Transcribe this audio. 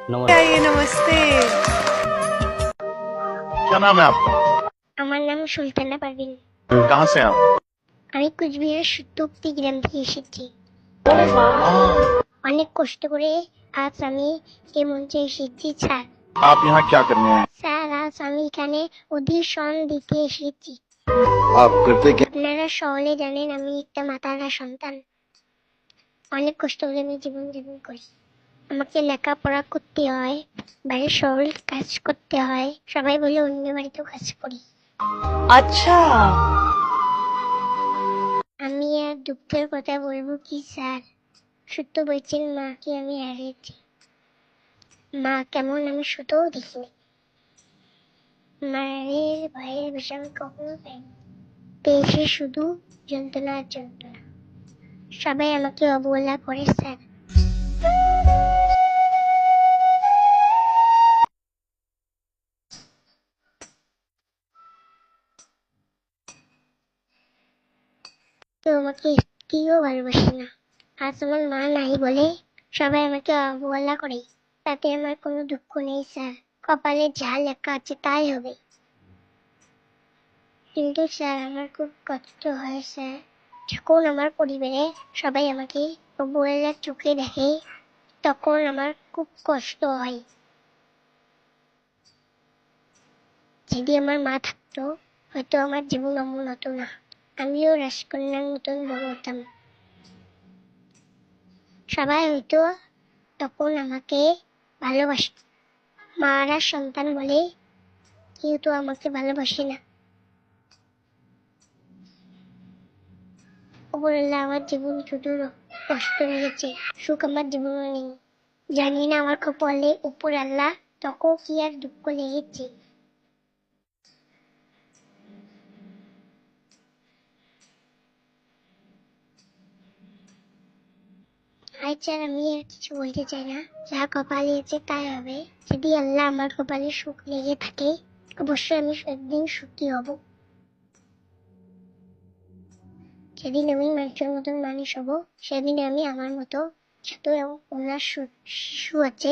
नमस्ते। आइए, नमस्ते। क्या नाम है आपका? আমার নাম সুলতানা পারভিন। कहाँ से हैं आप? আমি কুচবিহারের সুতোক্তি গ্রাম থেকে এসেছি। অনেক কষ্ট করে আজ আমি এই মঞ্চে এসেছি স্যার। आप यहाँ क्या करने हैं? স্যার আজ আমি এখানে অডিশন দিতে এসেছি। आप करते क्या? আপনারা সকলে জানেন আমি একটা মাতারা সন্তান। অনেক কষ্ট করে আমি জীবন করি। আমাকে লেখাপড়া করতে হয়, বাড়ির সকল কাজ করতে হয়, সবাই বলে অন্য বাড়িতেও কাজ করি। अच्छा। আমি আর দুঃখের কথা বলবো কি স্যার, সত্য বলছেন মাকে আমি হারিয়েছি। মা কেমন আমি শুধুও দেখিনি। মায়ের ভয়ের বিষয় আমি কখনো পাইনি, পেয়েছি শুধু যন্ত্রণার যন্ত্রণা। সবাই আমাকে অবহেলা করে স্যার। কেউ আমাকে একটিও ভালোবাসে না। আজ আমার মা নাই বলে সবাই আমাকে অবহেলা করে, তাতে আমার কোনো দুঃখ নেই স্যার। কপালে যা লেখা আছে তাই হবে। কিন্তু স্যার আমার খুব কষ্ট হয় স্যার, যখন আমার পরিবারে সবাই আমাকে অবহেলার চোখে দেখে, তখন আমার খুব কষ্ট হয়। যদি আমার মা থাকতো হয়তো আমার জীবন এমন হতো না, আমিও রাজকন্যার মতন বড় হতাম। সবাই হয়তো তখন আমাকে ভালোবাসত। মারা সন্তান বলে কেউ তো আমাকে ভালোবাসে না। ওপরওয়ালা আমার জীবন শুধু কষ্ট নিয়েছে, সুখ আমার জীবনে নেই। জানি না আমার কপালে উপর আল্লাহ তখন কি আর দুঃখ লেগেছে। স্যার আমি আর কিছু বলতে চাই না, যা কপালে আছে তাই হবে। যদি আল্লাহ আমার কপালে সুখ লেগে থাকে অবশ্যই আমি একদিন সুখী হব। যেদিন আমি মানুষের মতন মানুষ হব সেদিন আমি আমার মতো ছোট এবং অনাথ শিশু আছে